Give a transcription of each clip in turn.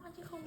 không chứ không.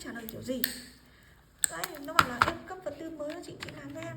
Trả lời kiểu gì đấy, nó bảo là em cấp vật tư mới cho chị làm cho em.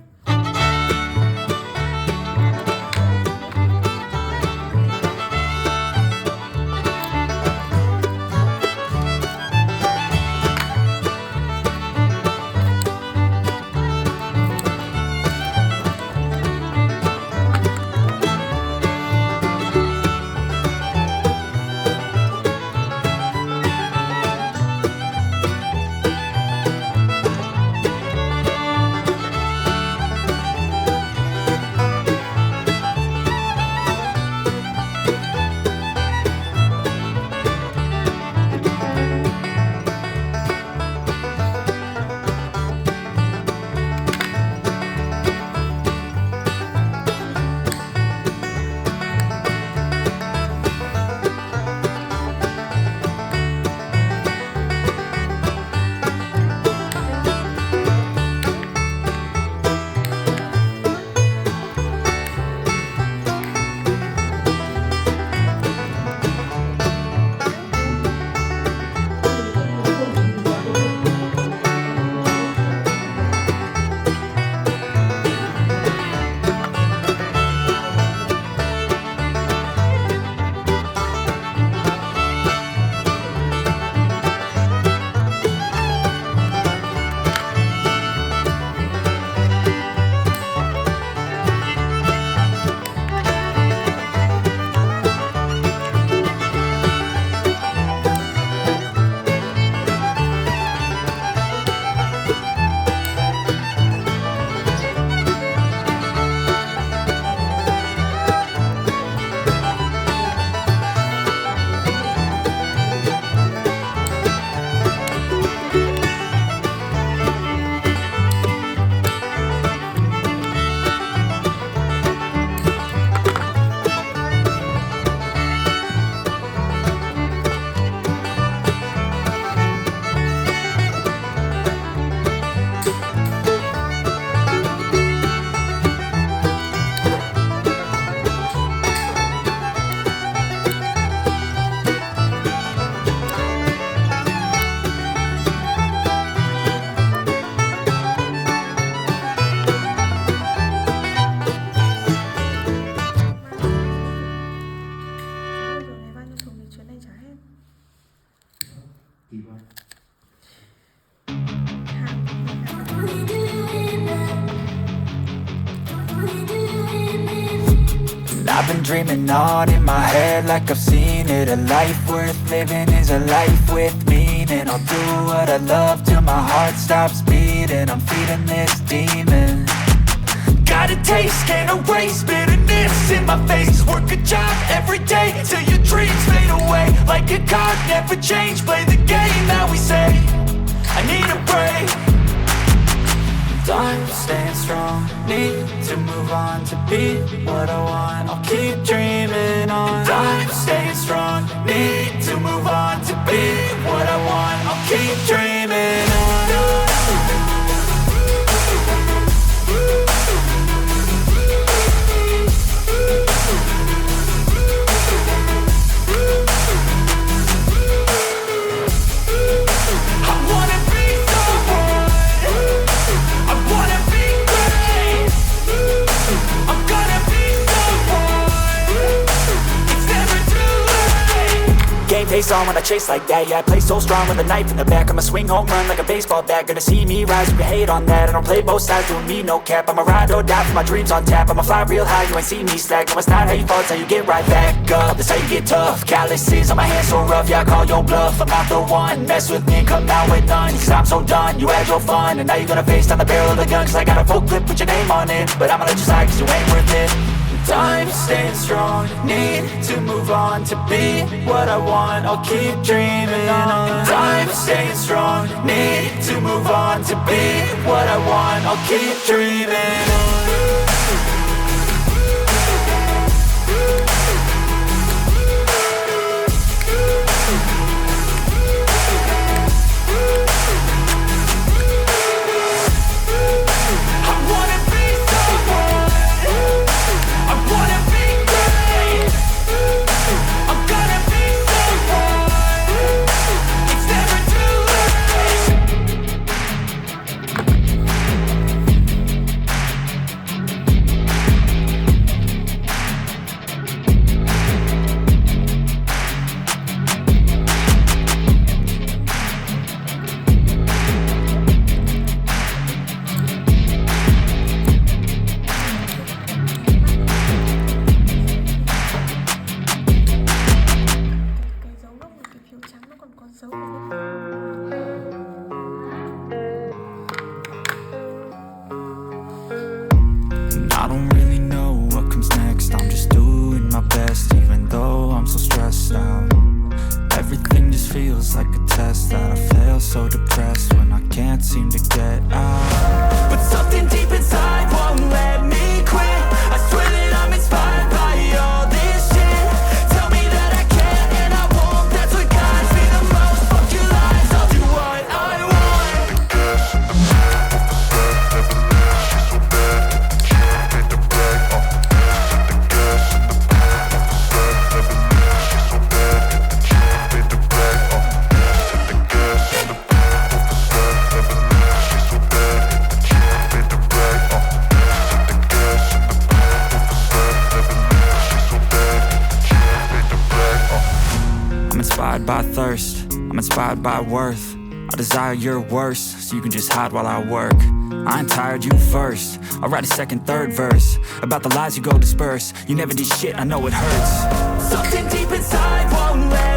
And I've been dreaming on in my head like I've seen it. A life worth living is a life with meaning. I'll do what I love till my heart stops beating. I'm feeding this demon. Got a taste, can't erase bitterness in my face. Work a job every day till your dreams fade away. Like a card, never change, play the game that we say. I need a break. I'm staying strong, need to move on to be what I want. I'll keep dreaming on. I'm staying strong, need to move on to be what I want. I'll keep dreaming on. Face on when I chase like that. Yeah, I play so strong with a knife in the back. I'ma swing home run like a baseball bat. Gonna see me rise, you can hate on that. I don't play both sides, doing me no cap. I'ma ride or die for my dreams on tap. I'ma fly real high, you ain't see me slack. No, it's not how you fall, it's how you get right back up. That's how you get tough. Calluses on my hands so rough, yeah, I call your bluff. I'm not the one, mess with me and come out with none. Cause I'm so done, you had your fun. And now you're gonna face down the barrel of the gun. Cause I got a full clip with your name on it. But I'ma let you slide cause you ain't worth it. I'm staying strong, need to move on to be what I want. I'll keep dreaming on. I'm staying strong, need to move on to be what I want. I'll keep dreaming on. I don't really know what comes next. I'm just doing my best, even though I'm so stressed out. Everything just feels like a test that I fail, so depressed when I can't seem to get out. But something deep inside won't let me quit. I swear that I'm inspired by all this shit. Tell me that I can and I won't. That's what guides me the most. Fuck your lies, I'll do what I want. By thirst, I'm inspired by worth. I desire your worst, so you can just hide while I work. I ain't tired, you first. I'll write a second, third verse about the lies you go disperse. You never did shit, I know it hurts. Something deep inside won't let